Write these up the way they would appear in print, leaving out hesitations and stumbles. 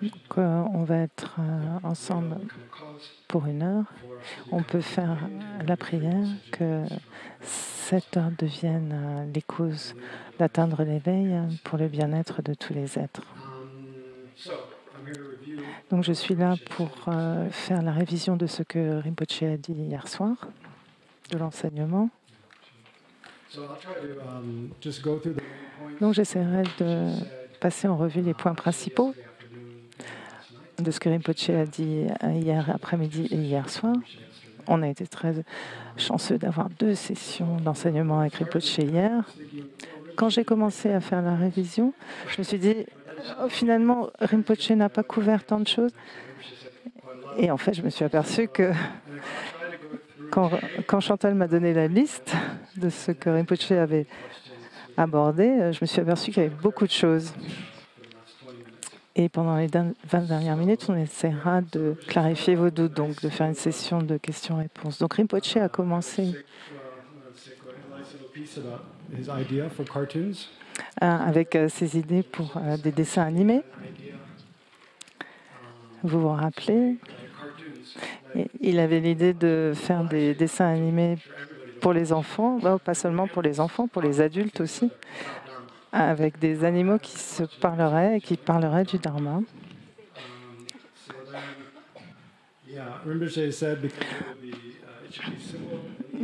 Donc, on va être ensemble pour 1 heure. On peut faire la prière que cette heure devienne les causes d'atteindre l'éveil pour le bien-être de tous les êtres. Donc je suis là pour faire la révision de ce que Rinpoche a dit hier soir, de l'enseignement. Donc j'essaierai de passer en revue les points principaux de ce que Rinpoche a dit hier après-midi et hier soir. On a été très chanceux d'avoir 2 sessions d'enseignement avec Rinpoche hier. Quand j'ai commencé à faire la révision, je me suis dit, finalement, Rinpoche n'a pas couvert tant de choses. Et en fait, je me suis aperçue que quand Chantal m'a donné la liste de ce que Rinpoche avait abordé, je me suis aperçue qu'il y avait beaucoup de choses. Et pendant les 20 dernières minutes, on essaiera de clarifier vos doutes, donc de faire une session de questions-réponses. Donc Rinpoche a commencé avec ses idées pour des dessins animés. Vous vous rappelez? Il avait l'idée de faire des dessins animés pour les enfants, pas seulement pour les enfants, pour les adultes aussi, avec des animaux qui se parleraient et qui parleraient du Dharma.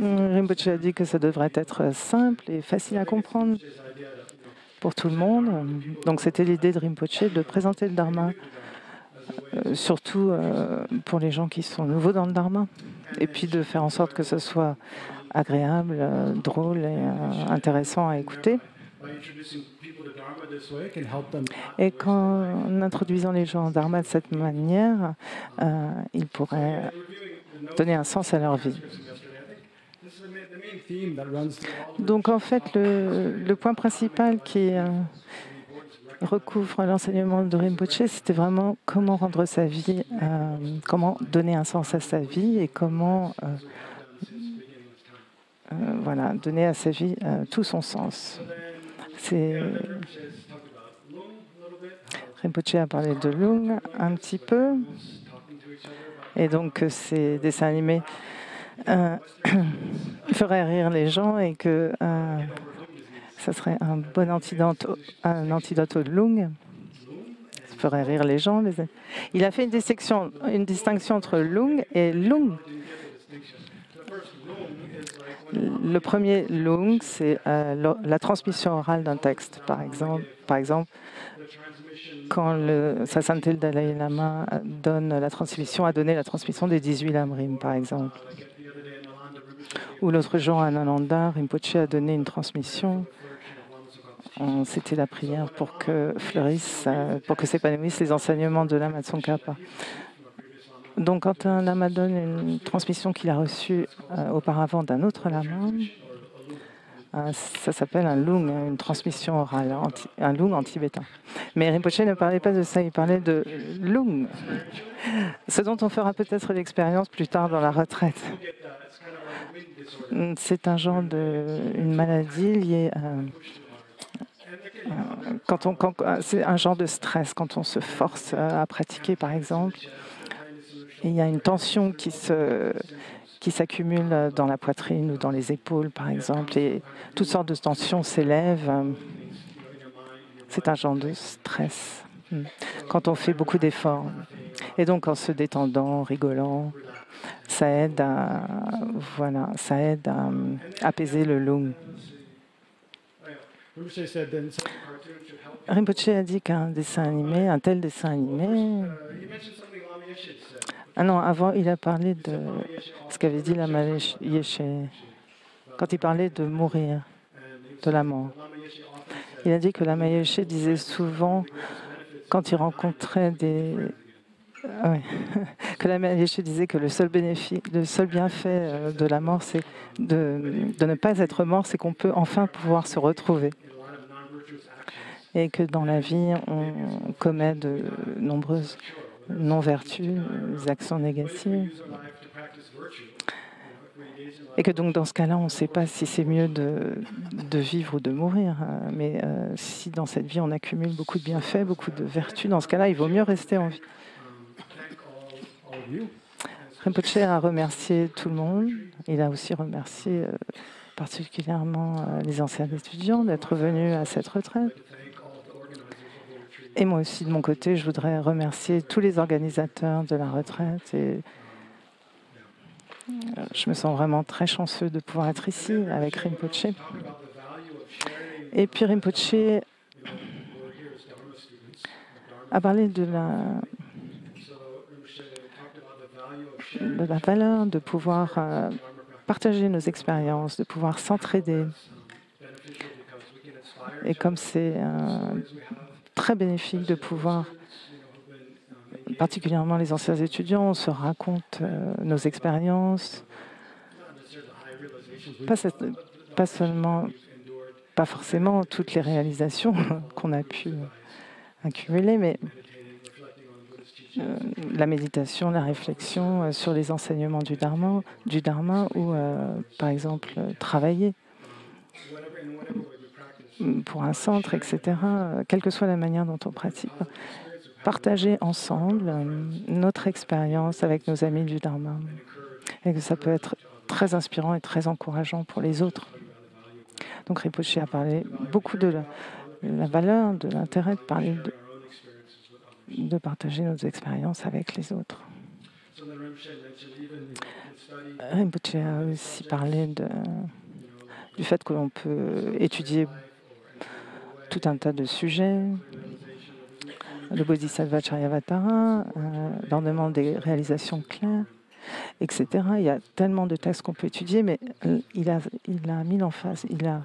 Rinpoche a dit que ça devrait être simple et facile à comprendre pour tout le monde. Donc c'était l'idée de Rinpoche de présenter le Dharma, surtout pour les gens qui sont nouveaux dans le Dharma, et puis de faire en sorte que ce soit agréable, drôle et intéressant à écouter. Et qu'en introduisant les gens en Dharma de cette manière, ils pourraient donner un sens à leur vie. Donc en fait, le point principal qui recouvre l'enseignement de Rinpoche, c'était vraiment comment rendre sa vie, comment donner un sens à sa vie et comment donner à sa vie tout son sens. Rinpoche a parlé de Lung un petit peu, et donc ces dessins animés feraient rire les gens et que ça serait un bon antidote au Lung. Ça ferait rire les gens. Il a fait une distinction entre Lung et Lung. Le premier Lung, c'est la transmission orale d'un texte, par exemple, quand Sa Sainteté le Dalai Lama a donné la transmission des 18 lamrim, par exemple. Ou l'autre jour, à Nalanda, Rinpoche a donné une transmission. C'était la prière pour que fleurissent, pour que s'épanouissent les enseignements de Lama Tsongkhapa. Donc, quand un lama donne une transmission qu'il a reçue auparavant d'un autre lama, ça s'appelle un lung, une transmission orale, un lung en tibétain. Mais Rinpoche ne parlait pas de ça, il parlait de lung, ce dont on fera peut-être l'expérience plus tard dans la retraite. C'est une maladie liée c'est un genre de stress quand on se force à pratiquer, par exemple. Et il y a une tension qui s'accumule dans la poitrine ou dans les épaules, par exemple, et toutes sortes de tensions s'élèvent. C'est un genre de stress quand on fait beaucoup d'efforts. Et donc, en se détendant, en rigolant, ça aide à apaiser le lung. Rinpoche a dit un tel dessin animé... Ah non, avant, il a parlé de ce qu'avait dit Lama Yeshe, quand il parlait de mourir, de la mort. Il a dit que Lama Yeshe disait souvent, quand il rencontrait que Lama Yeshe disait que le seul bienfait de la mort, c'est de ne pas être mort, c'est qu'on peut enfin pouvoir se retrouver. Et que dans la vie, on commet de nombreuses non-vertus, des actions négatives. Et que donc dans ce cas-là, on ne sait pas si c'est mieux de vivre ou de mourir. Mais si dans cette vie, on accumule beaucoup de bienfaits, beaucoup de vertus, dans ce cas-là, il vaut mieux rester en vie. Rinpoche a remercié tout le monde. Il a aussi remercié particulièrement les anciens étudiants d'être venus à cette retraite. Et moi aussi, de mon côté, je voudrais remercier tous les organisateurs de la retraite. Et je me sens vraiment très chanceux de pouvoir être ici avec Rinpoche. Et puis Rinpoche a parlé de la valeur de pouvoir partager nos expériences, de pouvoir s'entraider. Et comme c'est très bénéfique de pouvoir, particulièrement les anciens étudiants, on se raconte nos expériences, pas forcément toutes les réalisations qu'on a pu accumuler, mais la méditation, la réflexion sur les enseignements du Dharma ou, par exemple, travailler pour un centre, etc., quelle que soit la manière dont on pratique. Partager ensemble notre expérience avec nos amis du Dharma. Et que ça peut être très inspirant et très encourageant pour les autres. Donc Rinpoche a parlé beaucoup de la valeur, de l'intérêt de partager nos expériences avec les autres. Rinpoche a aussi parlé du fait que l'on peut étudier tout un tas de sujets, le Bodhisattva Charyavatara, leur demande des réalisations claires, etc. Il y a tellement de textes qu'on peut étudier, mais il a mis l'emphase, il a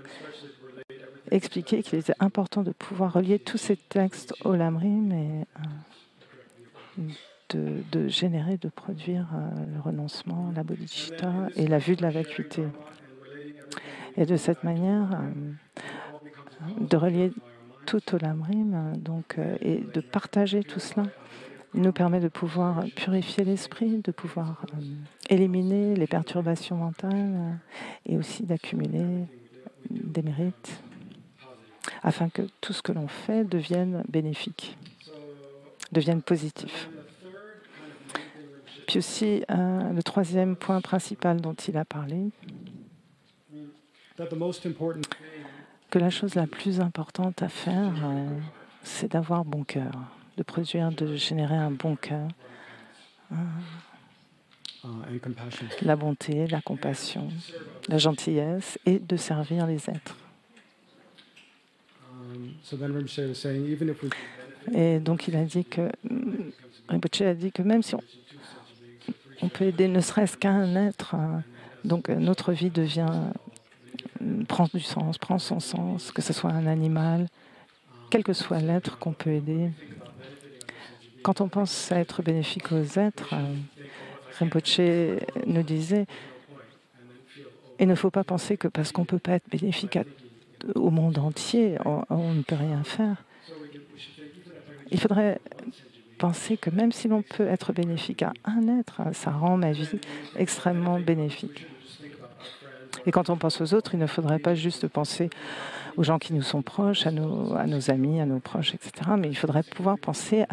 expliqué qu'il était important de pouvoir relier tous ces textes au Lamrim et de générer, de produire le renoncement, la bodhicitta et la vue de la vacuité. Et de cette manière, de relier tout au Lamrim, et de partager tout cela, il nous permet de pouvoir purifier l'esprit, de pouvoir éliminer les perturbations mentales et aussi d'accumuler des mérites afin que tout ce que l'on fait devienne bénéfique, devienne positif. Puis aussi, le troisième point principal dont il a parlé, que la chose la plus importante à faire, c'est d'avoir bon cœur, de générer un bon cœur, la bonté, la compassion, la gentillesse et de servir les êtres. Et donc il a dit que Rinpoche a dit que même si on peut aider ne serait-ce qu'un être, donc notre vie prend du sens, prend son sens, que ce soit un animal, quel que soit l'être qu'on peut aider. Quand on pense à être bénéfique aux êtres, Rinpoche nous disait, il ne faut pas penser que parce qu'on ne peut pas être bénéfique au monde entier, on ne peut rien faire. Il faudrait penser que même si l'on peut être bénéfique à un être, ça rend ma vie extrêmement bénéfique. Et quand on pense aux autres, il ne faudrait pas juste penser aux gens qui nous sont proches, à nos amis, à nos proches, etc. Mais il faudrait pouvoir penser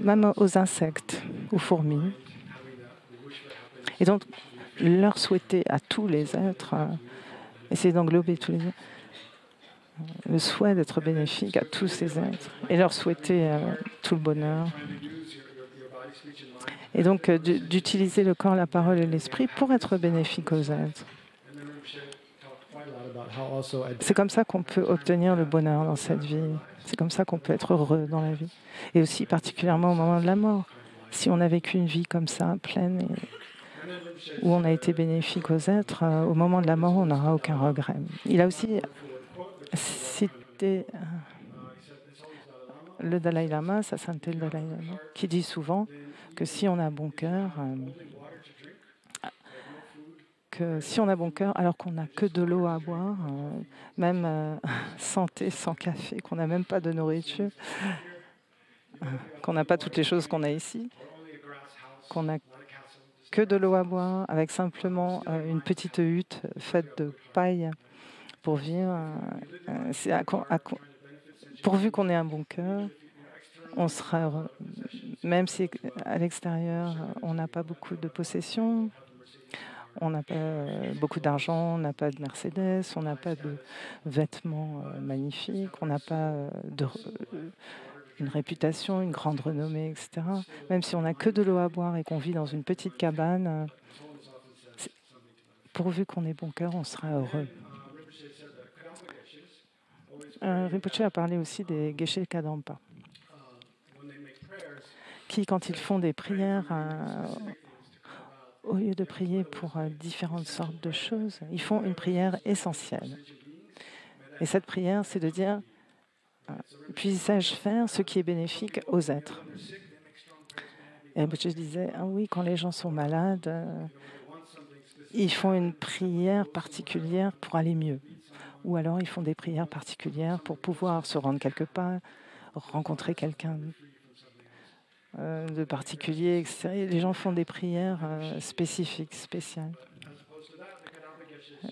même aux insectes, aux fourmis. Et donc, leur souhaiter à tous les êtres, essayer d'englober tous les êtres, le souhait d'être bénéfique à tous ces êtres et leur souhaiter tout le bonheur. Et donc d'utiliser le corps, la parole et l'esprit pour être bénéfique aux êtres. C'est comme ça qu'on peut obtenir le bonheur dans cette vie. C'est comme ça qu'on peut être heureux dans la vie. Et aussi particulièrement au moment de la mort. Si on a vécu une vie comme ça, pleine, où on a été bénéfique aux êtres, au moment de la mort, on n'aura aucun regret. Il a aussi cité le Dalai Lama, sa sainteté le Dalai Lama, qui dit souvent que si on a bon cœur, alors qu'on n'a que de l'eau à boire, même sans thé, sans café, qu'on n'a même pas de nourriture, qu'on n'a pas toutes les choses qu'on a ici, qu'on n'a que de l'eau à boire, avec simplement une petite hutte faite de paille pour vivre. Pourvu qu'on ait un bon cœur, on sera heureux. Même si à l'extérieur, on n'a pas beaucoup de possessions, on n'a pas beaucoup d'argent, on n'a pas de Mercedes, on n'a pas de vêtements magnifiques, on n'a pas une réputation, une grande renommée, etc. Même si on n'a que de l'eau à boire et qu'on vit dans une petite cabane, pourvu qu'on ait bon cœur, on sera heureux. Rinpoche a parlé aussi des Geshe Kadampa, qui, quand ils font des prières, au lieu de prier pour différentes sortes de choses, ils font une prière essentielle. Et cette prière, c'est de dire « Puisse-je faire ce qui est bénéfique aux êtres ?» Et Rinpoche disait « Ah oui, quand les gens sont malades, ils font une prière particulière pour aller mieux. Ou alors ils font des prières particulières pour pouvoir se rendre quelque part, rencontrer quelqu'un de particulier, etc. » Les gens font des prières spécifiques, spéciales.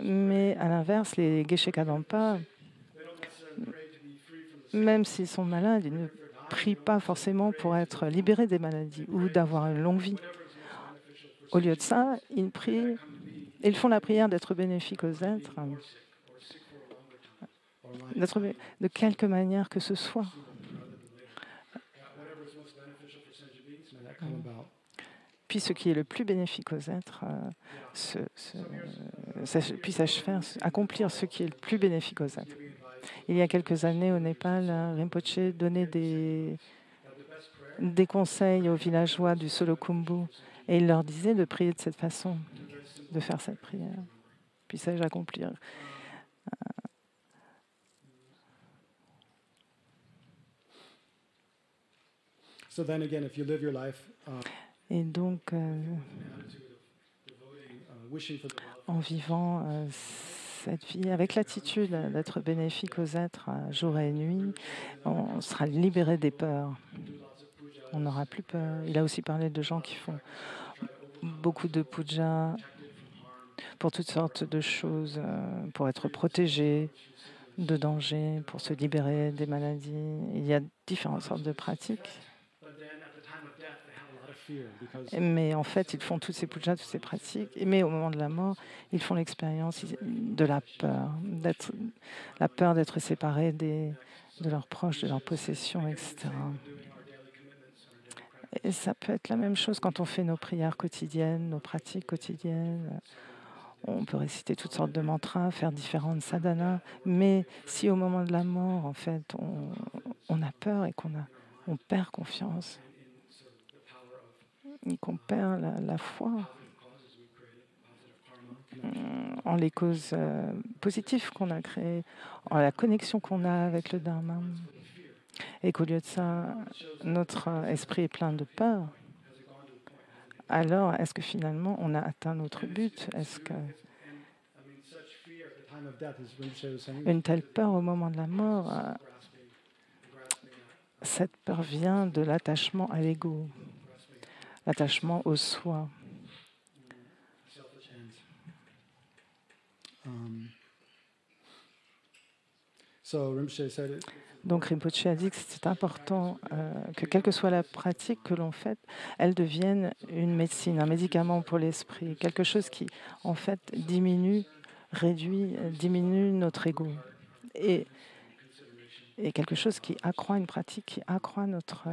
Mais à l'inverse, les Geshe Kadampa, même s'ils sont malades, ils ne prient pas forcément pour être libérés des maladies ou d'avoir une longue vie. Au lieu de ça, ils font la prière d'être bénéfiques aux êtres, de quelque manière que ce soit. Puis ce qui est le plus bénéfique aux êtres, puisse accomplir ce qui est le plus bénéfique aux êtres. Il y a quelques années au Népal, Rinpoche donnait des conseils aux villageois du Solokhumbu et il leur disait de prier de cette façon, de faire cette prière. Puisse-je accomplir. Et donc, en vivant cette vie avec l'attitude d'être bénéfique aux êtres jour et nuit, on sera libéré des peurs. On n'aura plus peur. Il a aussi parlé de gens qui font beaucoup de puja pour toutes sortes de choses, pour être protégés de dangers, pour se libérer des maladies. Il y a différentes sortes de pratiques. Mais en fait, ils font toutes ces pujas, toutes ces pratiques. Mais au moment de la mort, ils font l'expérience de la peur d'être séparés de leurs proches, de leurs possessions, etc. Et ça peut être la même chose quand on fait nos prières quotidiennes, nos pratiques quotidiennes. On peut réciter toutes sortes de mantras, faire différentes sadhanas. Mais si au moment de la mort, en fait, on a peur et on perd confiance, et qu'on perd la foi en les causes positives qu'on a créées, en la connexion qu'on a avec le Dharma, et qu'au lieu de ça, notre esprit est plein de peur, alors est-ce que finalement on a atteint notre but? Est-ce que une telle peur au moment de la mort, cette peur vient de l'attachement à l'ego, l'attachement au soi. Donc Rinpoche a dit que c'est important que quelle que soit la pratique que l'on fait, elle devienne une médecine, un médicament pour l'esprit, quelque chose qui en fait diminue notre ego. Et quelque chose qui accroît une pratique, qui accroît notre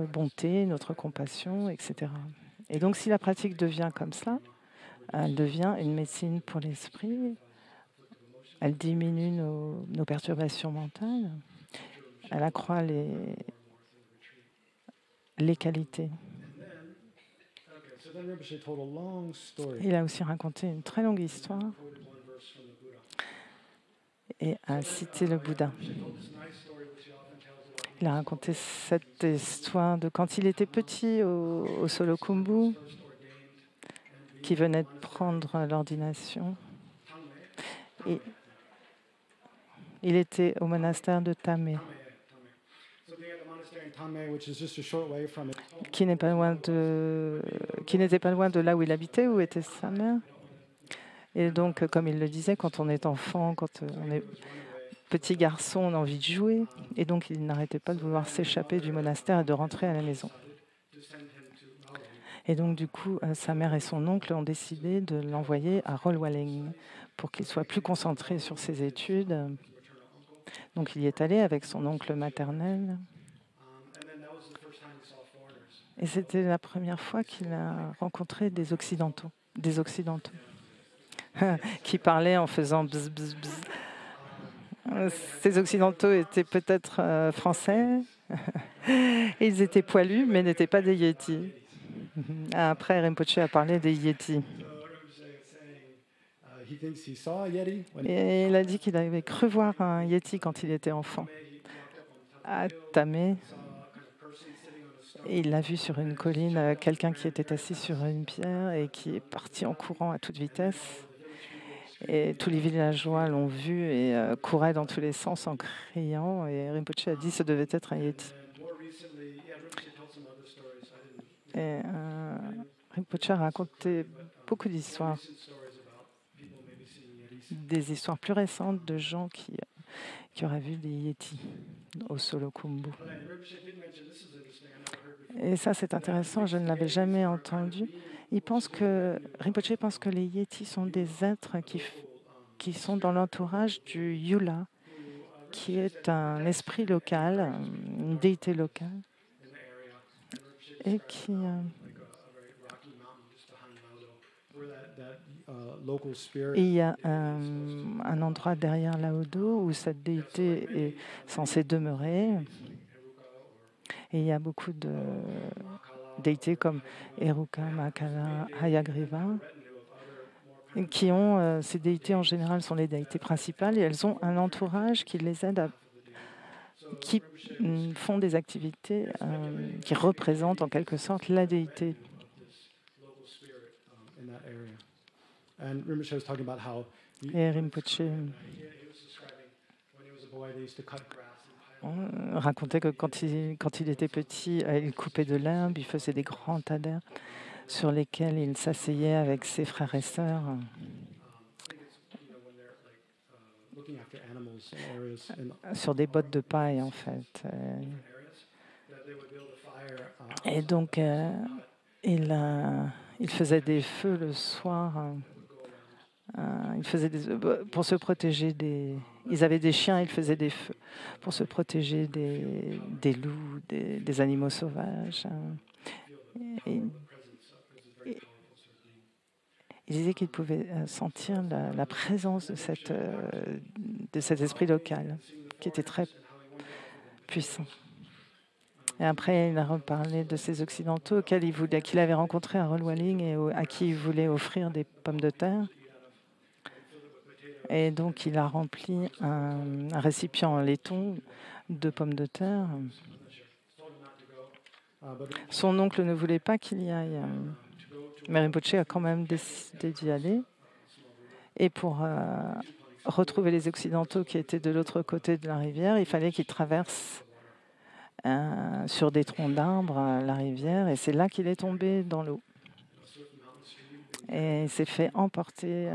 bonté, notre compassion, etc. Et donc si la pratique devient comme ça, elle devient une médecine pour l'esprit, elle diminue nos perturbations mentales, elle accroît les qualités. Il a aussi raconté une très longue histoire et a cité le Bouddha. Il a raconté cette histoire de quand il était petit au Solokhumbu, qui venait de prendre l'ordination. Et il était au monastère de Tamé. qui n'était pas loin de là où il habitait, où était sa mère. Et donc, comme il le disait, quand on est enfant, quand on est petit garçon, on a envie de jouer. Et donc, il n'arrêtait pas de vouloir s'échapper du monastère et de rentrer à la maison. Et donc, du coup, sa mère et son oncle ont décidé de l'envoyer à Rollwalling pour qu'il soit plus concentré sur ses études. Donc, il y est allé avec son oncle maternel. Et c'était la première fois qu'il a rencontré des Occidentaux. Qui parlaient en faisant bzz, bzz, bzz. Ces Occidentaux étaient peut-être français. Ils étaient poilus, mais n'étaient pas des Yétis. Après, Rinpoche a parlé des Yétis. Et il a dit qu'il avait cru voir un Yéti quand il était enfant, à Tamé. Et il l'a vu sur une colline, quelqu'un qui était assis sur une pierre et qui est parti en courant à toute vitesse. Et tous les villageois l'ont vu et couraient dans tous les sens en criant. Et Rinpoche a dit que ce devait être un Yéti. Et Rinpoche a raconté beaucoup d'histoires. Des histoires plus récentes de gens qui auraient vu des Yétis au Solokhumbu. Et ça, c'est intéressant, je ne l'avais jamais entendu. Rinpoche pense que les Yétis sont des êtres qui sont dans l'entourage du Yula, qui est un esprit local, une déité locale, et qui... il y a un endroit derrière Laodo où cette déité est censée demeurer. Et il y a beaucoup de déités comme Eruka, Makala, Hayagriva, qui ont, ces déités en général sont les déités principales et elles ont un entourage qui les aide qui font des activités qui représentent en quelque sorte la déité. Et Rinpoche racontait que quand il était petit, il coupait de l'herbe, il faisait des grands tas d'herbe sur lesquels il s'asseyait avec ses frères et sœurs. Sur des bottes de paille, en fait. Et donc, il faisait des feux le soir. Il faisait pour se protéger des... Ils avaient des chiens, ils faisaient des feux pour se protéger des loups, des animaux sauvages. Il disait qu'il pouvait sentir la présence de cet esprit local, qui était très puissant. Et après, il a reparlé de ces Occidentaux qu'il avait rencontrés à Rollwalling et à qui il voulait offrir des pommes de terre. Et donc, il a rempli un récipient en laiton de pommes de terre. Son oncle ne voulait pas qu'il y aille. Mais Rinpoche a quand même décidé d'y aller. Et pour retrouver les Occidentaux qui étaient de l'autre côté de la rivière, il fallait qu'il traverse sur des troncs d'arbres la rivière. Et c'est là qu'il est tombé dans l'eau. Et il s'est fait emporter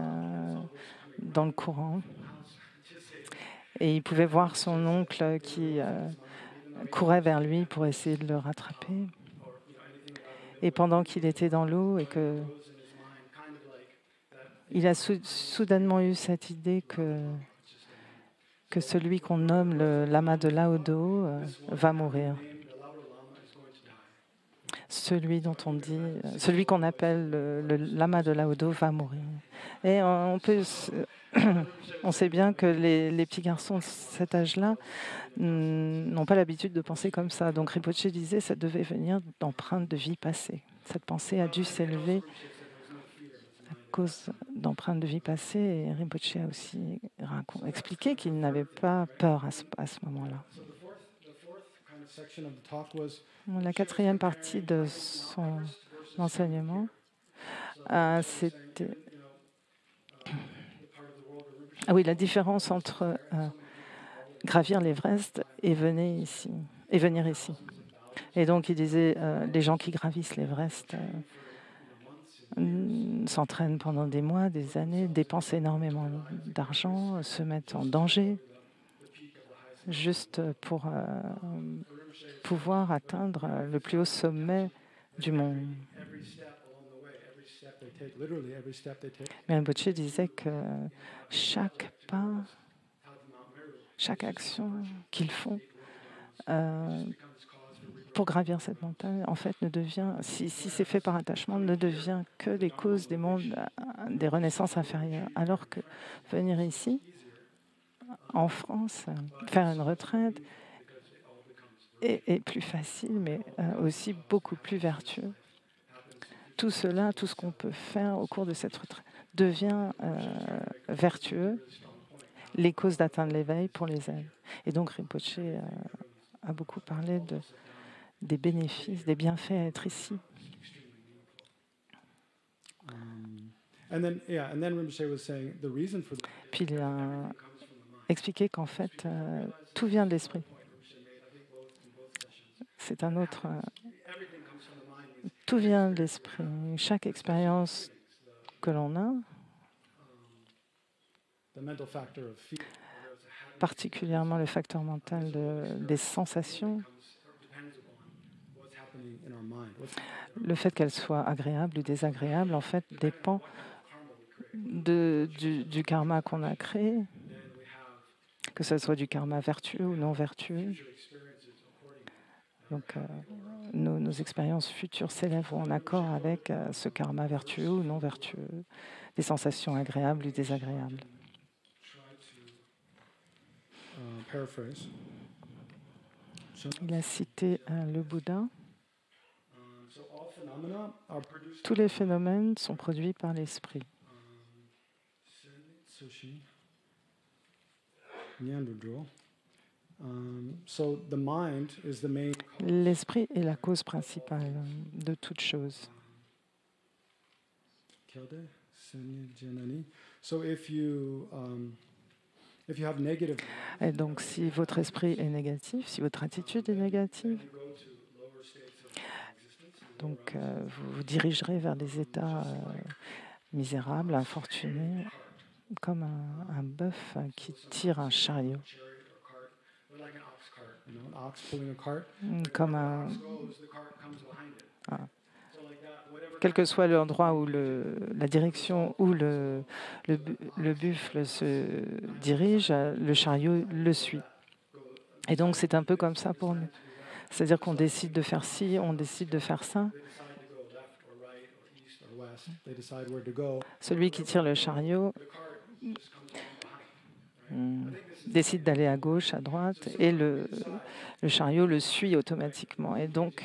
dans le courant. Et il pouvait voir son oncle qui courait vers lui pour essayer de le rattraper. Et pendant qu'il était dans l'eau et que il a soudainement eu cette idée que celui qu'on nomme le lama de Laodo va mourir. Celui qu'on appelle le lama de Laodo va mourir. Et on sait bien que les petits garçons de cet âge-là n'ont pas l'habitude de penser comme ça. Donc Rinpoche disait que ça devait venir d'empreintes de vie passée. Cette pensée a dû s'élever à cause d'empreintes de vie passée. Et Rinpoche a aussi expliqué qu'il n'avait pas peur à ce moment-là. La quatrième partie de son enseignement, c'était la différence entre gravir l'Everest et venir ici. et venir ici. Et donc, il disait, les gens qui gravissent l'Everest s'entraînent pendant des mois, des années, dépensent énormément d'argent, se mettent en danger, juste pour pouvoir atteindre le plus haut sommet du monde. Mais Rinpoche disait que chaque pas, chaque action qu'ils font pour gravir cette montagne, en fait, ne devient, si c'est fait par attachement, ne devient que les causes des mondes, des renaissances inférieures. Alors que venir ici, en France, faire une retraite est plus facile, mais aussi beaucoup plus vertueux. Tout cela, tout ce qu'on peut faire au cours de cette retraite devient vertueux, les causes d'atteindre l'éveil pour les aides. Et donc Rinpoche a beaucoup parlé des bénéfices, des bienfaits à être ici. Puis il a expliqué qu'en fait, tout vient de l'esprit. C'est un autre... tout vient de l'esprit. Chaque expérience que l'on a, particulièrement le facteur mental des sensations, le fait qu'elles soient agréables ou désagréables, en fait, dépend du karma qu'on a créé, que ce soit du karma vertueux ou non vertueux. Donc, nos expériences futures s'élèvent en accord avec ce karma vertueux ou non vertueux, des sensations agréables ou désagréables. Il a cité le Bouddha. Tous les phénomènes sont produits par l'esprit. L'esprit est la cause principale de toute chose. Et donc, si votre esprit est négatif, si votre attitude est négative, donc vous vous dirigerez vers des états misérables, infortunés, comme un bœuf qui tire un chariot. Comme quel que soit l'endroit où la direction où le buffle se dirige, le chariot le suit. Et donc c'est un peu comme ça pour nous. C'est-à-dire qu'on décide de faire ci, on décide de faire ça. Celui qui tire le chariot décide d'aller à gauche, à droite, et le chariot le suit automatiquement. Et donc,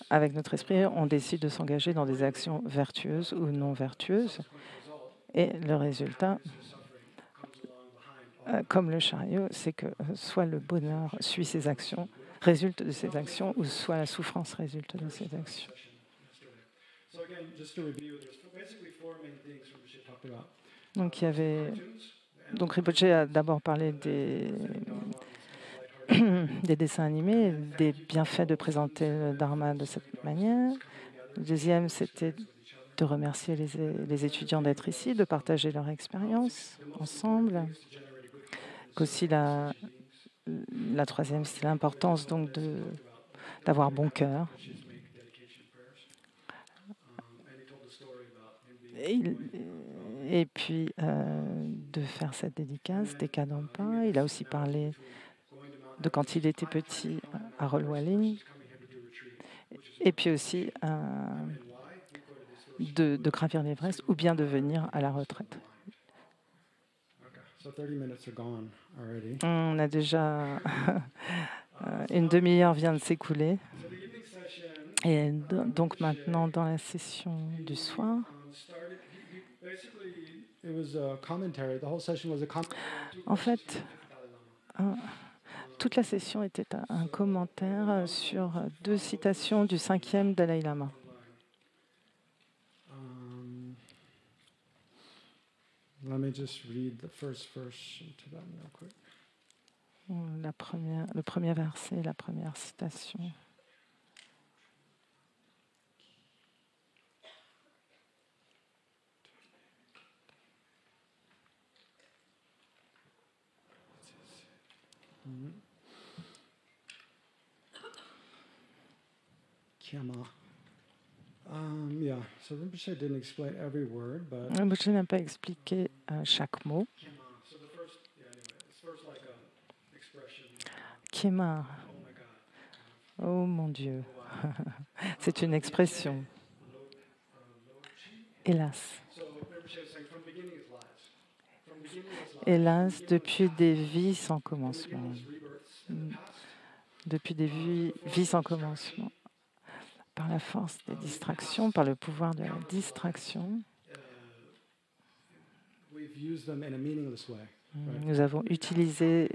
avec notre esprit, on décide de s'engager dans des actions vertueuses ou non vertueuses. Et le résultat, comme le chariot, c'est que soit le bonheur suit ses actions, résulte de ses actions, ou soit la souffrance résulte de ses actions. Donc, donc Rinpoche a d'abord parlé des dessins animés, des bienfaits de présenter le Dharma de cette manière. Le deuxième, c'était de remercier les étudiants d'être ici, de partager leur expérience ensemble. Qu'aussi la troisième, c'est l'importance donc d'avoir bon cœur. Et puis de faire cette dédicace des Kadampa. Il a aussi parlé de quand il était petit à Rolwali. Et puis aussi de gravir l'Everest ou bien de venir à la retraite. On a déjà une demi-heure vient de s'écouler. Et donc maintenant, dans la session du soir, en fait, toute la session était un commentaire sur 2 citations du 5e Dalai Lama. Let me just read the first verse into that real quick. le premier verset, la première citation. Kiama. Yeah, so Rinpoche didn't explain every word, but Rinpoche n'a pas expliqué chaque mot. Kiama. So the first, yeah, anyway, it's first like a expression. Kiema, Oh my God. oh mon Dieu, c'est une expression. Hélas. So Rinpoche is saying from the beginning is lies. From the beginning is lies. Hélas, depuis des vies sans commencement. Depuis des vies sans commencement. Par la force des distractions, par le pouvoir de la distraction, nous avons utilisé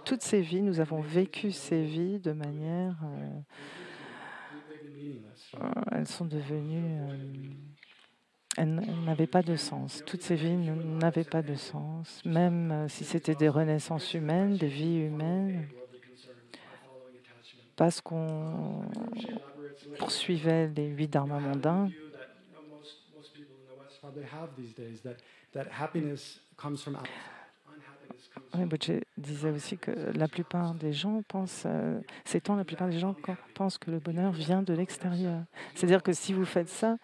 toutes ces vies, nous avons vécu ces vies de manière... elles sont devenues... elles n'avaient pas de sens. Toutes ces vies n'avaient pas de sens, même si c'était des renaissances humaines, des vies humaines, parce qu'on poursuivait les 8 dharmas mondains. Rinpoche disait aussi que la plupart des gens pensent, la plupart des gens pensent que le bonheur vient de l'extérieur. C'est-à-dire que si vous faites ça,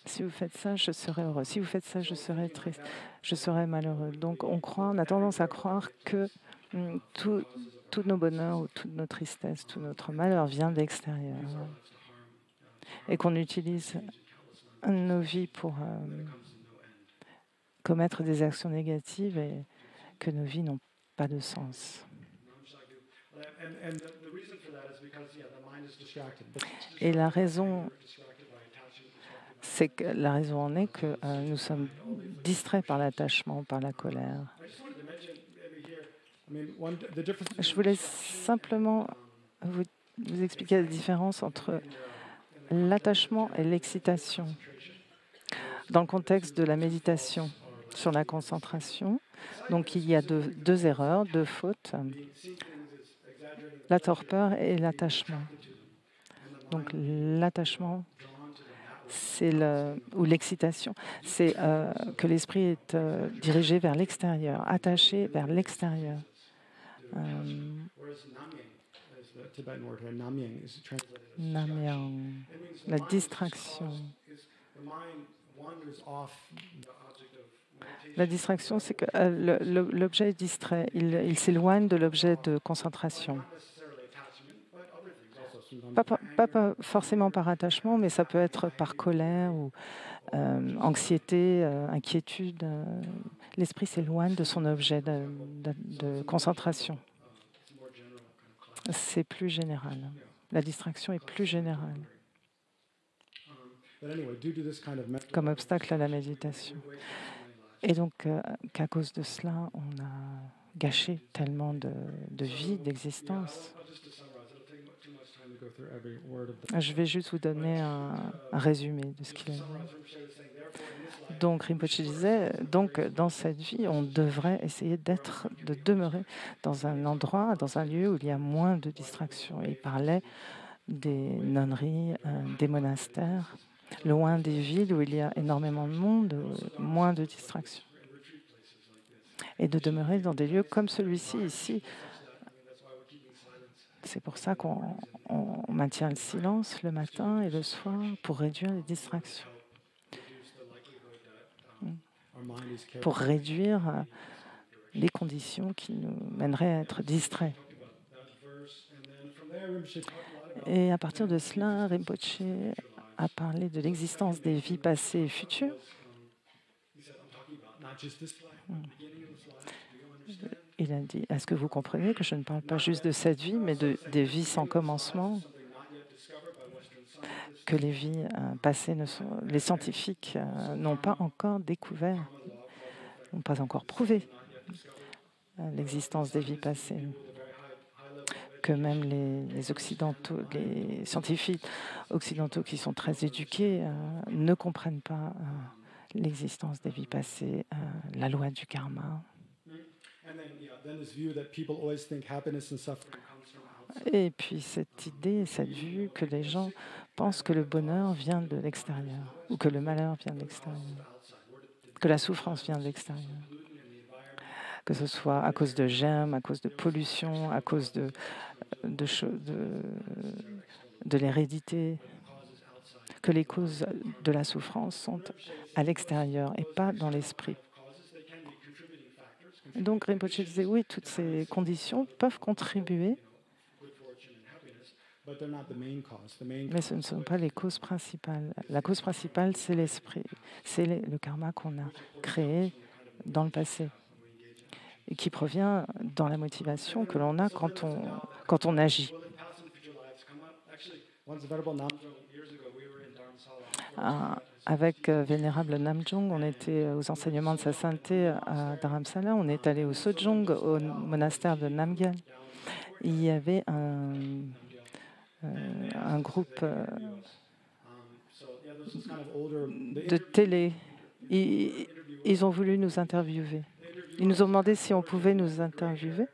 je serai heureux. Si vous faites ça, je serai triste. Je serai malheureux. Donc on a tendance à croire que tous nos bonheurs ou toute notre tristesse, tout notre malheur vient de l'extérieur. Et qu'on utilise nos vies pour commettre des actions négatives et que nos vies n'ont pas de sens. Et la raison en est que nous sommes distraits par l'attachement, par la colère. Je voulais simplement vous expliquer la différence entre l'attachement et l'excitation dans le contexte de la méditation sur la concentration. Donc il y a deux erreurs, deux fautes, la torpeur et l'attachement. Donc l'attachement, ou l'excitation, c'est que l'esprit est dirigé vers l'extérieur, attaché vers l'extérieur. Namyang, la distraction. La distraction, c'est que l'objet est distrait, il s'éloigne de l'objet de concentration. Pas forcément par attachement, mais ça peut être par colère ou anxiété, inquiétude. L'esprit s'éloigne de son objet de concentration. C'est plus général. La distraction est plus générale. Comme obstacle à la méditation. Et donc, qu'à cause de cela, on a gâché tellement de vie, d'existence. Je vais juste vous donner un résumé de ce qu'il a dit. Donc, Rinpoche disait, donc, dans cette vie, on devrait essayer de demeurer dans un endroit, dans un lieu où il y a moins de distractions. Il parlait des nonneries, des monastères, loin des villes où il y a énormément de monde, moins de distractions. Et de demeurer dans des lieux comme celui-ci, ici. C'est pour ça qu'on maintient le silence le matin et le soir pour réduire les distractions. Pour réduire les conditions qui nous mèneraient à être distraits. Et à partir de cela, Rinpoche a parlé de l'existence des vies passées et futures. Il a dit, est-ce que vous comprenez que je ne parle pas juste de cette vie, mais des vies sans commencement, que les vies passées, les scientifiques n'ont pas encore découvert, n'ont pas encore prouvé l'existence des vies passées, que même les occidentaux, les scientifiques occidentaux qui sont très éduqués ne comprennent pas l'existence des vies passées, la loi du karma. Et puis cette idée, cette vue que les gens pensent que le bonheur vient de l'extérieur ou que le malheur vient de l'extérieur, que la souffrance vient de l'extérieur, que ce soit à cause de germes, à cause de pollution, à cause de l'hérédité, que les causes de la souffrance sont à l'extérieur et pas dans l'esprit. Donc Rinpoche disait, oui, toutes ces conditions peuvent contribuer, mais ce ne sont pas les causes principales. La cause principale, c'est l'esprit, c'est le karma qu'on a créé dans le passé et qui provient dans la motivation que l'on a quand on agit. Avec Vénérable Namjong, on était aux enseignements de sa sainteté à Dharamsala. On est allé au Sojong, au monastère de Namgyal. Il y avait un groupe de télé. Ils ont voulu nous interviewer. Ils nous ont demandé si on pouvait nous interviewer.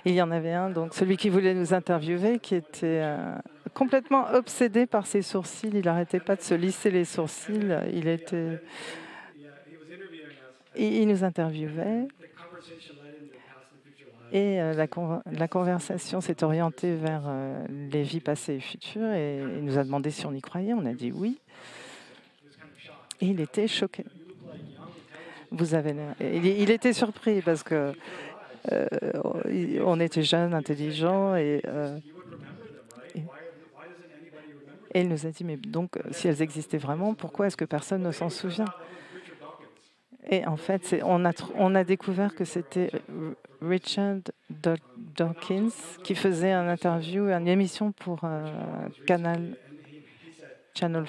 Il y en avait un, donc celui qui voulait nous interviewer, qui était complètement obsédé par ses sourcils. Il n'arrêtait pas de se lisser les sourcils. Il nous interviewait. Et la conversation s'est orientée vers les vies passées et futures. Et il nous a demandé si on y croyait. On a dit oui. Et il était choqué. Il était surpris parce que on était jeunes, intelligents, et il nous a dit, mais donc, si elles existaient vraiment, pourquoi est-ce que personne ne s'en souvient? Et en fait, on a découvert que c'était Richard Dawkins qui faisait une interview, une émission pour Channel 4.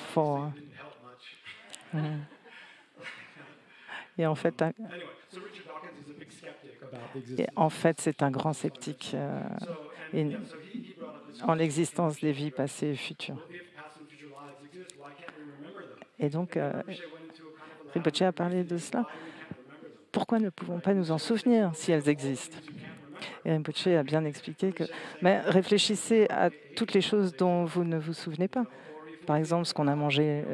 Et en fait, c'est un grand sceptique en l'existence des vies passées et futures. Et donc, Rinpoche a parlé de cela. Pourquoi ne pouvons pas nous en souvenir si elles existent? Et Rinpoche a bien expliqué que réfléchissez à toutes les choses dont vous ne vous souvenez pas. Par exemple, ce qu'on a mangé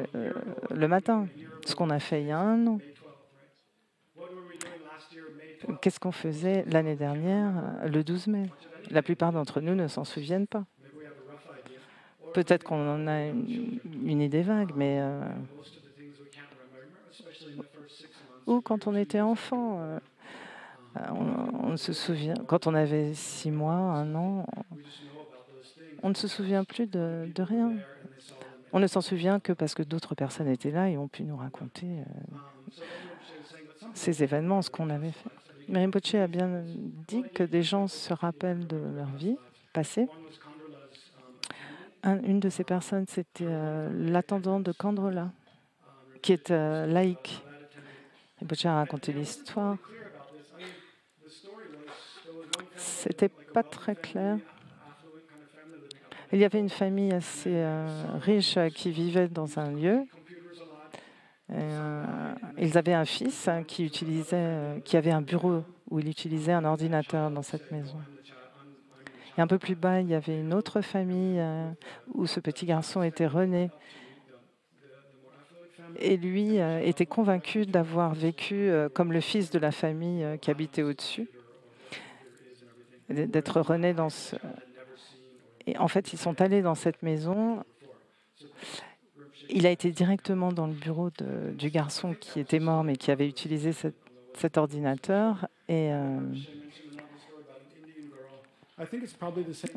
le matin, ce qu'on a fait il y a un an. Qu'est-ce qu'on faisait l'année dernière, le 12 mai? La plupart d'entre nous ne s'en souviennent pas. Peut-être qu'on en a une idée vague, mais ou quand on était enfant, on se souvient. Quand on avait 6 mois, 1 an, on ne se souvient plus de rien. On ne s'en souvient que parce que d'autres personnes étaient là et ont pu nous raconter ces événements, ce qu'on avait fait. Mais Rinpoche a bien dit que des gens se rappellent de leur vie passée. Une de ces personnes, c'était l'intendant de Kandrola, qui est laïque. Rinpoche a raconté l'histoire. C'était pas très clair. Il y avait une famille assez riche qui vivait dans un lieu. Ils avaient un fils qui avait un bureau où il utilisait un ordinateur dans cette maison. Et un peu plus bas, il y avait une autre famille où ce petit garçon était rené. Et lui était convaincu d'avoir vécu comme le fils de la famille qui habitait au-dessus, d'être rené dans ce... Et en fait, ils sont allés dans cette maison. Il a été directement dans le bureau du garçon qui était mort, mais qui avait utilisé cet ordinateur. Et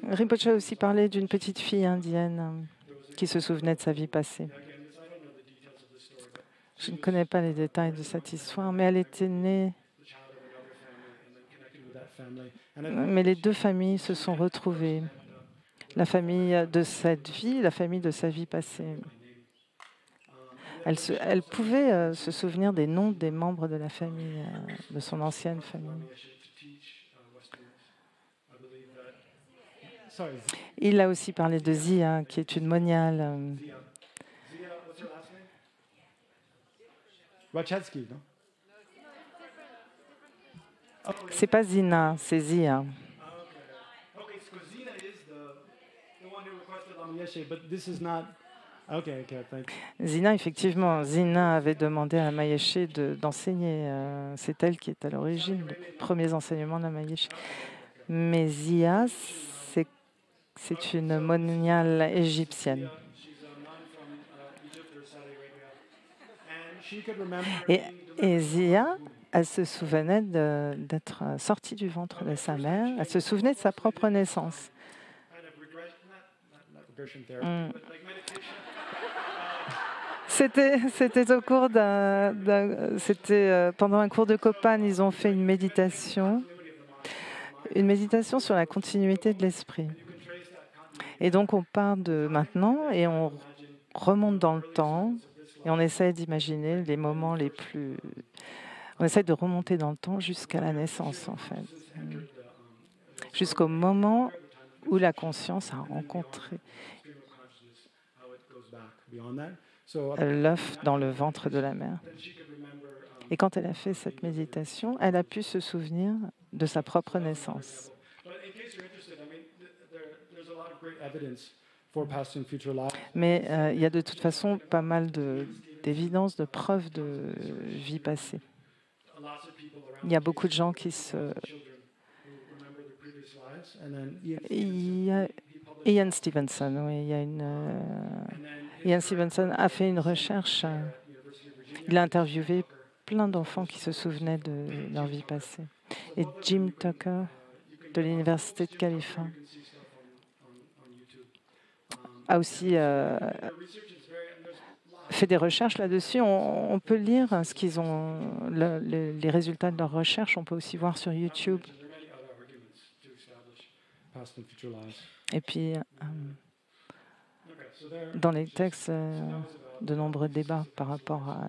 Rinpoche a aussi parlé d'une petite fille indienne qui se souvenait de sa vie passée. Je ne connais pas les détails de cette histoire, mais elle était née. Mais les deux familles se sont retrouvées. La famille de cette vie, la famille de sa vie passée. Elle pouvait se souvenir des noms des membres de la famille, de son ancienne famille. sorry, Il a aussi parlé de Zia, qui est une moniale. Zia. Zia, what's her last name? Wachetsky, no? Oh, okay. C'est pas Zina, c'est Zia. Okay, so Zina is the one who requested Lama Yeshe, but this is not. Okay, thanks. Zina, effectivement, Zina avait demandé à Mayeshe d'enseigner. C'est elle qui est à l'origine des premiers enseignements de Mayeshe. Mais Zia, c'est une moniale égyptienne. She's a nun from Egypt or Saudi Arabia, and she could remember Et, being et Zia, elle se souvenait d'être sortie du ventre de sa mère. Elle se souvenait de sa propre naissance. kind of not regression therapy, Mm. but like meditation. C'était au cours pendant un cours de Copan, ils ont fait une méditation sur la continuité de l'esprit. Et donc on part de maintenant et on remonte dans le temps et on essaie d'imaginer les moments les plus... On essaie de remonter dans le temps jusqu'à la naissance, en fait. Jusqu'au moment où la conscience a rencontré l'œuf dans le ventre de la mère. Et quand elle a fait cette méditation, elle a pu se souvenir de sa propre naissance. Mais il y a de toute façon pas mal d'évidences, de preuves de vie passée. Il y a beaucoup de gens qui se... Il y a Ian Stevenson, oui, Ian Stevenson a fait une recherche. Il a interviewé plein d'enfants qui se souvenaient de leur vie passée. Et Jim Tucker, de l'Université de Californie, a aussi fait des recherches là-dessus. On peut lire ce qu'ils ont, les résultats de leurs recherches. On peut aussi voir sur YouTube. Et puis, dans les textes, de nombreux débats par rapport à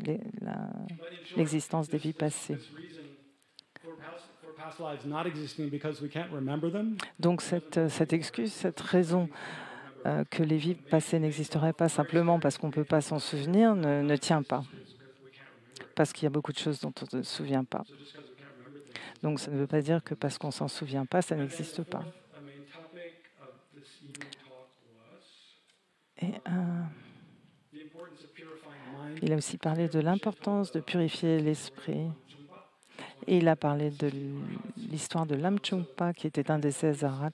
l'existence des vies passées. Donc cette excuse, cette raison que les vies passées n'existeraient pas simplement parce qu'on ne peut pas s'en souvenir ne tient pas. Parce qu'il y a beaucoup de choses dont on ne se souvient pas. Donc ça ne veut pas dire que parce qu'on ne s'en souvient pas, ça n'existe pas. Et, il a aussi parlé de l'importance de purifier l'esprit. Et il a parlé de l'histoire de Lamchungpa, qui était un des 16 arhats.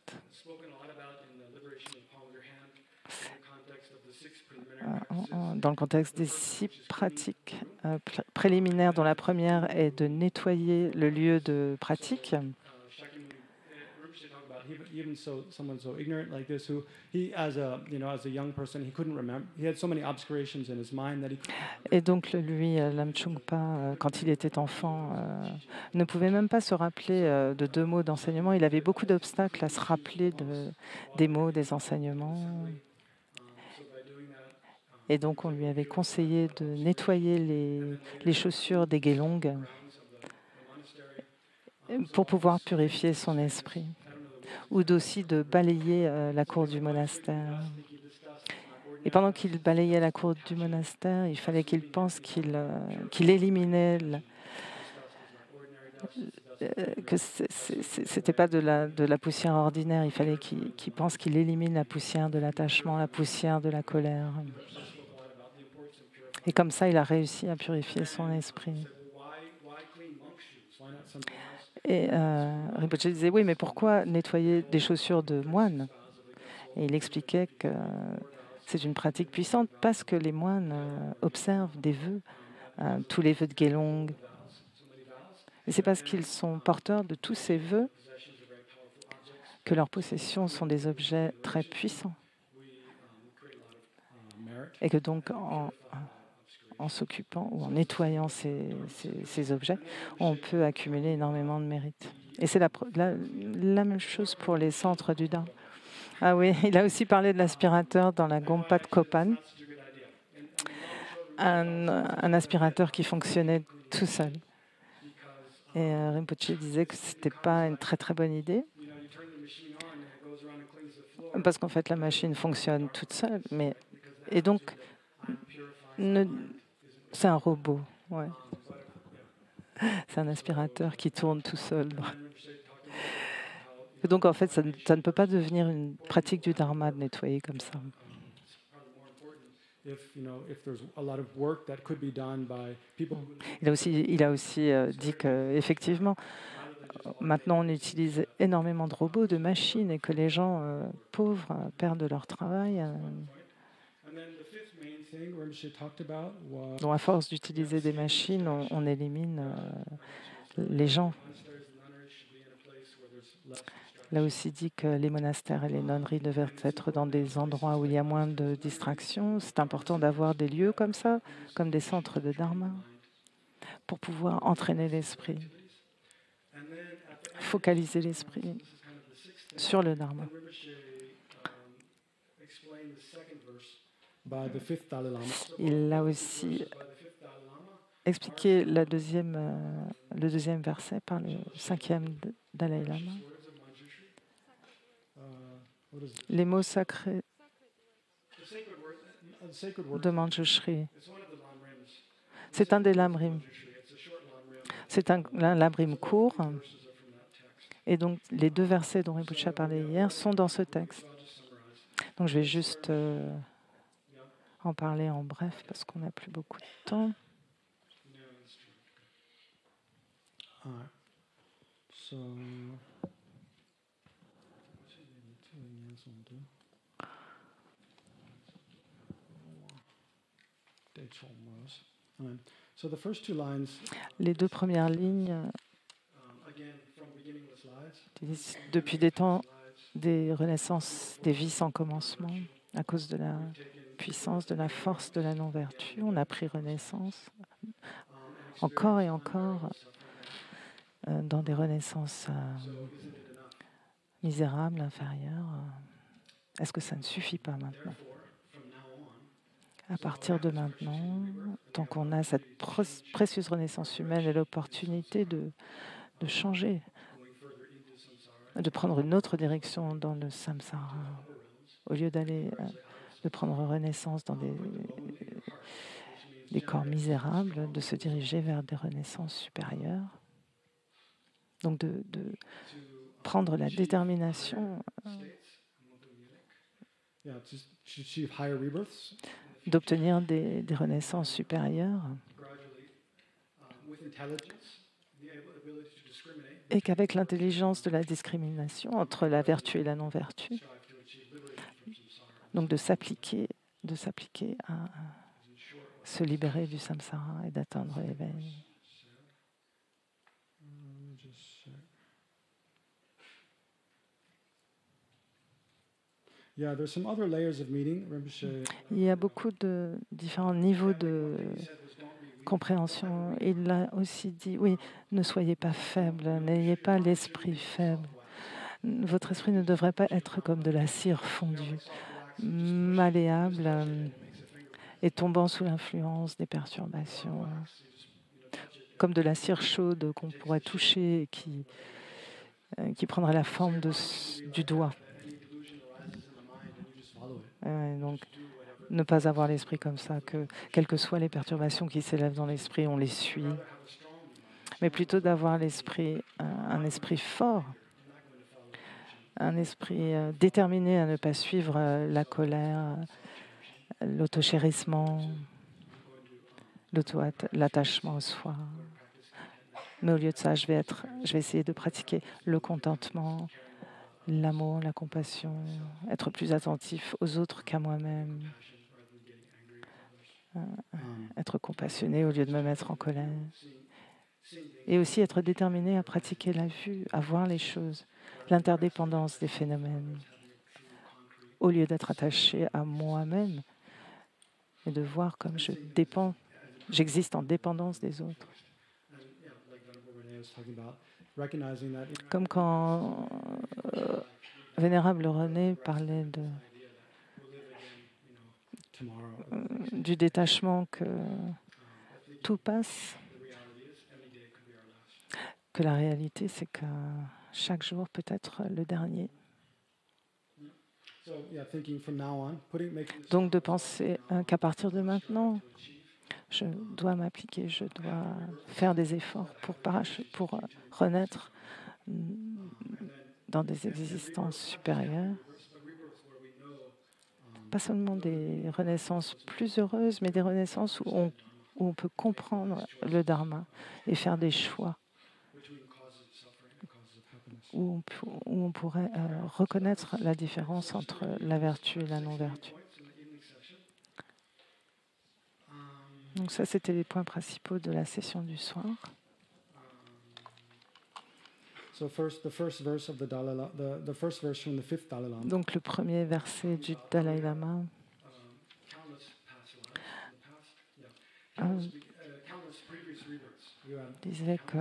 Dans le contexte des 6 pratiques préliminaires, dont la première est de nettoyer le lieu de pratique. Even someone so ignorant like this, who he, as a young person, he couldn't remember. He had so many obscurations in his mind that he. Et donc lui, Lamchungpa, quand il était enfant, ne pouvait même pas se rappeler de 2 mots d'enseignement. Il avait beaucoup d'obstacles à se rappeler des mots, des enseignements. Et donc on lui avait conseillé de nettoyer les chaussures des gelongs pour pouvoir purifier son esprit, ou aussi de balayer la cour du monastère. Et pendant qu'il balayait la cour du monastère, il fallait qu'il pense qu'il éliminait, que c'était pas de la poussière ordinaire, il fallait qu'il pense qu'il élimine la poussière de l'attachement, la poussière de la colère. Et comme ça, il a réussi à purifier son esprit. Et Rinpoche disait, oui, mais pourquoi nettoyer des chaussures de moine? Et il expliquait que c'est une pratique puissante parce que les moines observent des vœux, tous les vœux de Gelong. Et c'est parce qu'ils sont porteurs de tous ces vœux que leurs possessions sont des objets très puissants. Et que donc, en s'occupant ou en nettoyant ces objets, on peut accumuler énormément de mérite. Et c'est la même chose pour les centres du Dharma. Ah oui, il a aussi parlé de l'aspirateur dans la Gompa de Copan. Un aspirateur qui fonctionnait tout seul. Et Rinpoche disait que ce n'était pas une très très bonne idée. parce qu'en fait, la machine fonctionne toute seule. Et donc, ne- c'est un robot. Ouais. C'est un aspirateur qui tourne tout seul. Et donc, en fait, ça ne peut pas devenir une pratique du dharma de nettoyer comme ça. Il a aussi dit qu'effectivement, maintenant, on utilise énormément de robots, de machines, et que les gens pauvres perdent leur travail. Donc, à force d'utiliser des machines, on élimine les gens. Il a aussi dit que les monastères et les nonneries devaient être dans des endroits où il y a moins de distractions. C'est important d'avoir des lieux comme ça, comme des centres de dharma, pour pouvoir entraîner l'esprit, focaliser l'esprit sur le dharma. Il a aussi expliqué le deuxième verset par le 5e Dalai Lama. Les mots sacrés de Manjushri. C'est un des lamrim. C'est un lamrim court. Et donc, les 2 versets dont Rinpoche a parlé hier sont dans ce texte. Donc, je vais juste en parler en bref parce qu'on n'a plus beaucoup de temps. Les 2 premières lignes, depuis des temps des renaissances des vies sans commencement, à cause de la puissance, de la force de la non-vertu, on a pris renaissance encore et encore dans des renaissances misérables, inférieures. Est-ce que ça ne suffit pas maintenant? À partir de maintenant, tant qu'on a cette précieuse renaissance humaine et l'opportunité de changer, de prendre une autre direction dans le samsara, au lieu de prendre renaissance dans des corps misérables, de se diriger vers des renaissances supérieures. Donc de prendre la détermination d'obtenir des renaissances supérieures et qu'avec l'intelligence de la discrimination entre la vertu et la non-vertu, donc de s'appliquer à se libérer du samsara et d'atteindre l'éveil. Il y a beaucoup de différents niveaux de compréhension. Il a aussi dit, oui, ne soyez pas faibles, n'ayez pas l'esprit faible. Votre esprit ne devrait pas être comme de la cire fondue, malléable et tombant sous l'influence des perturbations, comme de la cire chaude qu'on pourrait toucher et qui prendrait la forme du doigt. Donc, ne pas avoir l'esprit comme ça, que quelles que soient les perturbations qui s'élèvent dans l'esprit, on les suit, mais plutôt d'avoir un esprit fort, un esprit déterminé à ne pas suivre la colère, l'autochérissement, l'attachement au soi. Mais au lieu de ça, je vais essayer de pratiquer le contentement, l'amour, la compassion, être plus attentif aux autres qu'à moi-même, être compassionné au lieu de me mettre en colère. Et aussi être déterminé à pratiquer la vue, à voir les choses, l'interdépendance des phénomènes, au lieu d'être attaché à moi-même et de voir comme j'existe en dépendance des autres. Comme quand Vénérable René parlait du détachement, que tout passe, que la réalité, c'est que chaque jour peut être le dernier. Donc de penser qu'à partir de maintenant, je dois m'appliquer, je dois faire des efforts pour renaître dans des existences supérieures. Pas seulement des renaissances plus heureuses, mais des renaissances où on peut comprendre le dharma et faire des choix, où on pourrait reconnaître la différence entre la vertu et la non-vertu. Donc ça, c'était les points principaux de la session du soir. Donc le premier verset du Dalai Lama disait que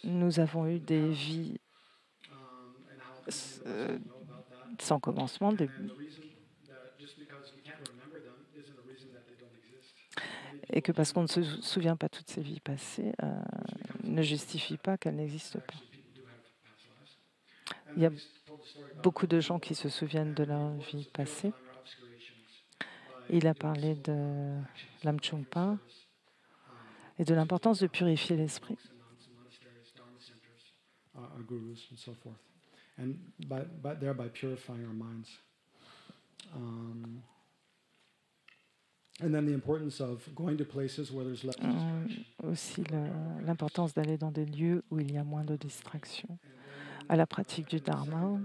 nous avons eu des vies sans commencement, et que parce qu'on ne se souvient pas de toutes ces vies passées, ne justifie pas qu'elles n'existent pas. Il y a beaucoup de gens qui se souviennent de leur vie passée. Il a parlé de Lamchungpa et de l'importance de purifier l'esprit. Aussi l'importance d'aller dans des lieux où il y a moins de distractions, à la pratique du Dharma.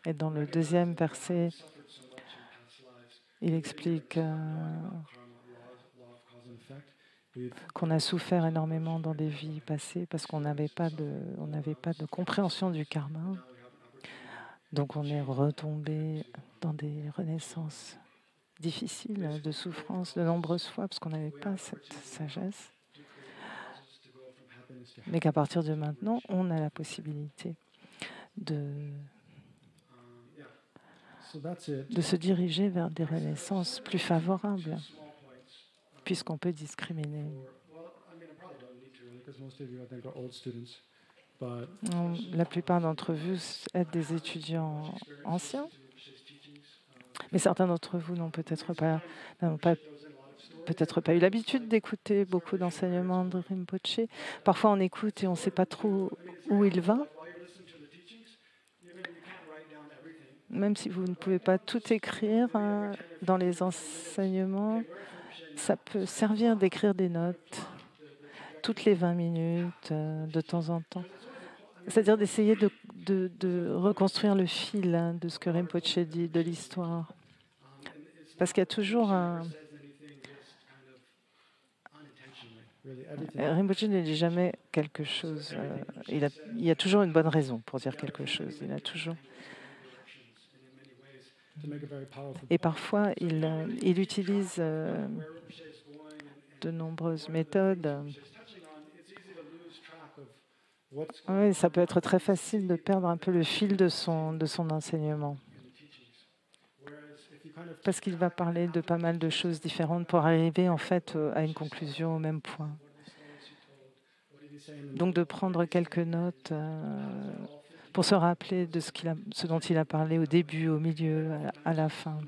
Et dans le deuxième verset, il explique qu'on a souffert énormément dans des vies passées parce qu'on n'avait pas de compréhension du karma. Donc on est retombé dans des renaissances difficiles, de souffrance de nombreuses fois parce qu'on n'avait pas cette sagesse. Mais qu'à partir de maintenant, on a la possibilité de se diriger vers des renaissances plus favorables, puisqu'on peut discriminer. La plupart d'entre vous êtes des étudiants anciens, mais certains d'entre vous n'ont peut-être pas eu l'habitude d'écouter beaucoup d'enseignements de Rinpoche. Parfois, on écoute et on ne sait pas trop où il va. Même si vous ne pouvez pas tout écrire dans les enseignements, ça peut servir d'écrire des notes toutes les 20 minutes, de temps en temps. C'est-à-dire d'essayer de reconstruire le fil de ce que Rinpoche dit, de l'histoire. Parce qu'il y a toujours Rinpoche ne dit jamais quelque chose. Il y a toujours une bonne raison pour dire quelque chose. Il a toujours... Et parfois, il utilise de nombreuses méthodes. Oui, ça peut être très facile de perdre un peu le fil de son enseignement. Parce qu'il va parler de pas mal de choses différentes pour arriver en fait à une conclusion au même point. Donc de prendre quelques notes pour se rappeler de ce dont il a parlé au début, au milieu, à la fin.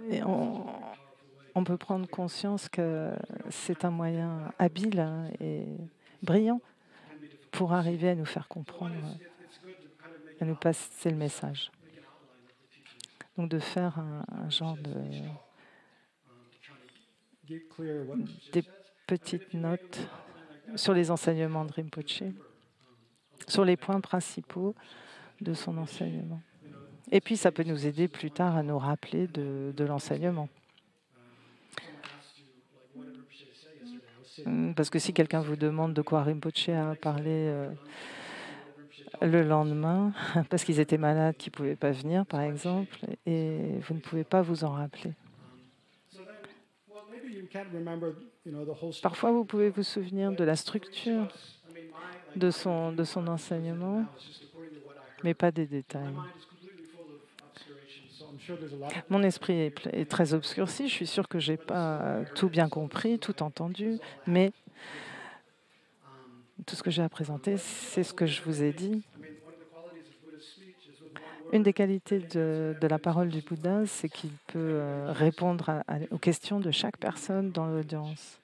Et on peut prendre conscience que c'est un moyen habile et brillant pour arriver à nous faire comprendre, à nous passer le message. Donc de faire un genre des petites notes sur les enseignements de Rinpoche, sur les points principaux de son enseignement. Et puis, ça peut nous aider plus tard à nous rappeler de l'enseignement. Parce que si quelqu'un vous demande de quoi Rinpoche a parlé le lendemain, parce qu'ils étaient malades, qu'ils ne pouvaient pas venir, par exemple, et vous ne pouvez pas vous en rappeler. Parfois, vous pouvez vous souvenir de la structure de son enseignement, mais pas des détails. Mon esprit est très obscurci. Je suis sûre que je n'ai pas tout bien compris, tout entendu, mais tout ce que j'ai à présenter, c'est ce que je vous ai dit. Une des qualités de la parole du Bouddha, c'est qu'il peut répondre aux questions de chaque personne dans l'audience.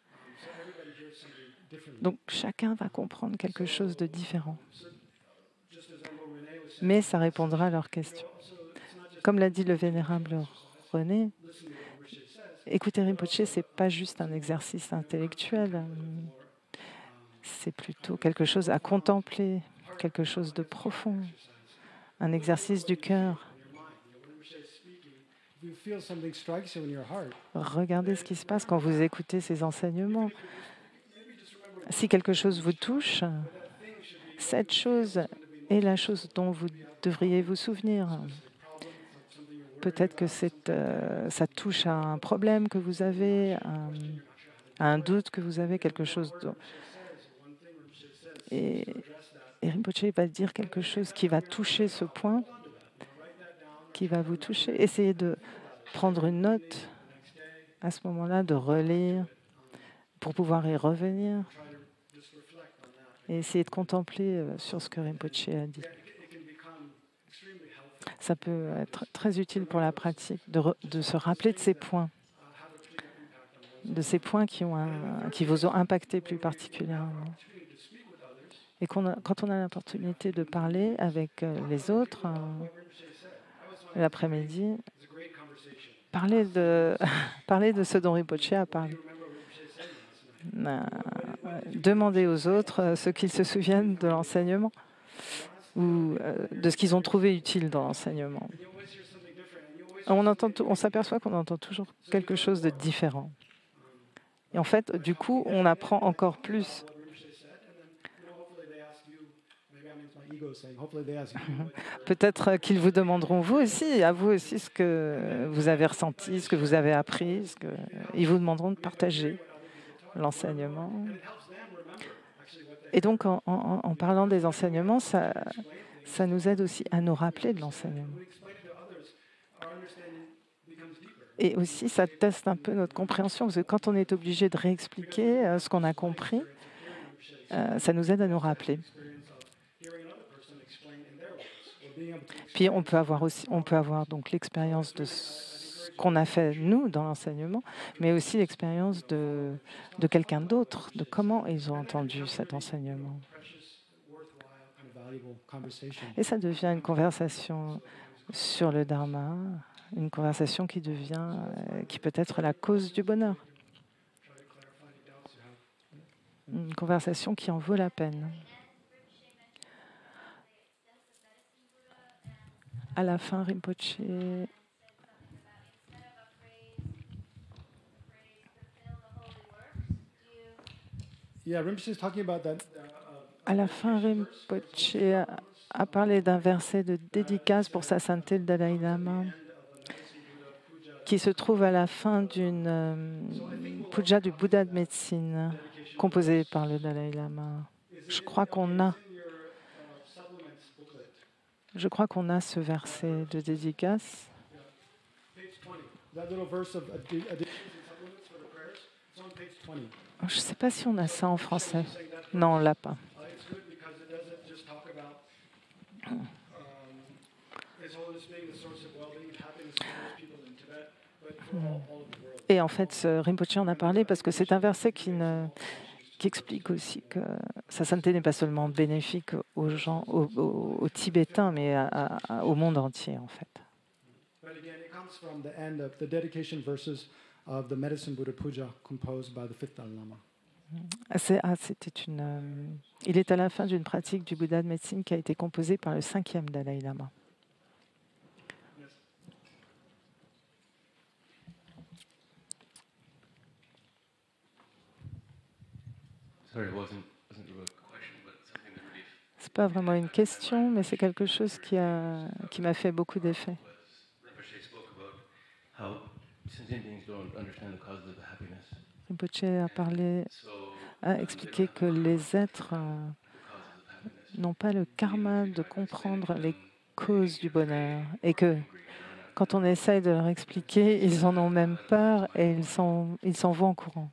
Donc chacun va comprendre quelque chose de différent. Mais ça répondra à leurs questions. Comme l'a dit le vénérable René, écouter Rinpoche, ce n'est pas juste un exercice intellectuel, c'est plutôt quelque chose à contempler, quelque chose de profond, un exercice du cœur. Regardez ce qui se passe quand vous écoutez ces enseignements. Si quelque chose vous touche, cette chose est la chose dont vous devriez vous souvenir. Peut-être que ça touche à un problème que vous avez, à un doute que vous avez, quelque chose. Et Rinpoche va dire quelque chose qui va toucher ce point, qui va vous toucher. Essayez de prendre une note à ce moment-là, de relire pour pouvoir y revenir et essayer de contempler sur ce que Rinpoche a dit. Ça peut être très utile pour la pratique de se rappeler de ces points qui vous ont impacté plus particulièrement. Et quand on a l'opportunité de parler avec les autres l'après-midi, parler de ce dont Rinpoche a parlé. Demander aux autres ce qu'ils se souviennent de l'enseignement ou de ce qu'ils ont trouvé utile dans l'enseignement. On s'aperçoit qu'on entend toujours quelque chose de différent. Et en fait, du coup, on apprend encore plus. Peut-être qu'ils vous demanderont à vous aussi, ce que vous avez ressenti, ce que vous avez appris. Ils vous demanderont de partager l'enseignement. Et donc, en parlant des enseignements, ça nous aide aussi à nous rappeler de l'enseignement. Et aussi, ça teste un peu notre compréhension, parce que quand on est obligé de réexpliquer ce qu'on a compris, ça nous aide à nous rappeler. Puis on peut avoir donc l'expérience de ce qu'on a fait nous dans l'enseignement, mais aussi l'expérience de quelqu'un d'autre, de comment ils ont entendu cet enseignement. Et ça devient une conversation sur le Dharma, une conversation qui peut être la cause du bonheur. Une conversation qui en vaut la peine. À la fin, Rinpoche a parlé d'un verset de dédicace pour sa sainteté le Dalai Lama qui se trouve à la fin d'une puja du Bouddha de médecine composée par le Dalai Lama. Je crois qu'on a ce verset de dédicace. Je ne sais pas si on a ça en français. Non, on ne l'a pas. Et en fait, Rinpoche en a parlé parce que c'est un verset qui explique aussi que sa sainteté n'est pas seulement bénéfique aux gens, aux Tibétains, mais au monde entier, en fait. Il est à la fin d'une pratique du Bouddha de médecine qui a été composée par le 5e Dalai Lama. C'est pas vraiment une question, mais c'est quelque chose qui m'a fait beaucoup d'effet. Rinpoche a expliqué que les êtres n'ont pas le karma de comprendre les causes du bonheur et que quand on essaye de leur expliquer, ils en ont même peur et ils s'en vont en courant.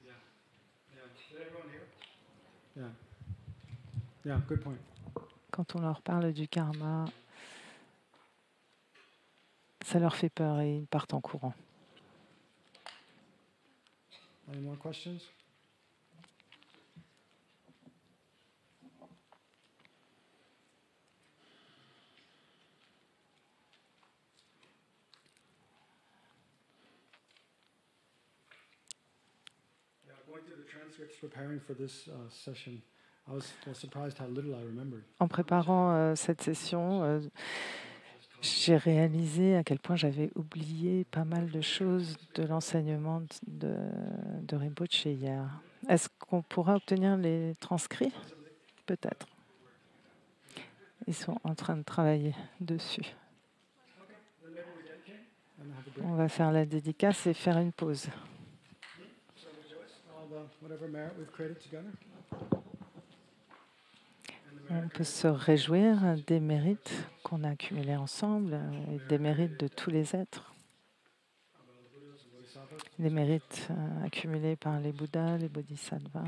Quand on leur parle du karma, Ça leur fait peur et ils partent en courant. Any more questions? Yeah, going through the transcripts preparing for this session, I was surprised how little I remembered. En préparant cette session, j'ai réalisé à quel point j'avais oublié pas mal de choses de l'enseignement de Rinpoche hier. Est-ce qu'on pourra obtenir les transcrits? Peut-être. Ils sont en train de travailler dessus. On va faire la dédicace et faire une pause. On peut se réjouir des mérites qu'on a accumulés ensemble et des mérites de tous les êtres. Les mérites accumulés par les Bouddhas, les Bodhisattvas.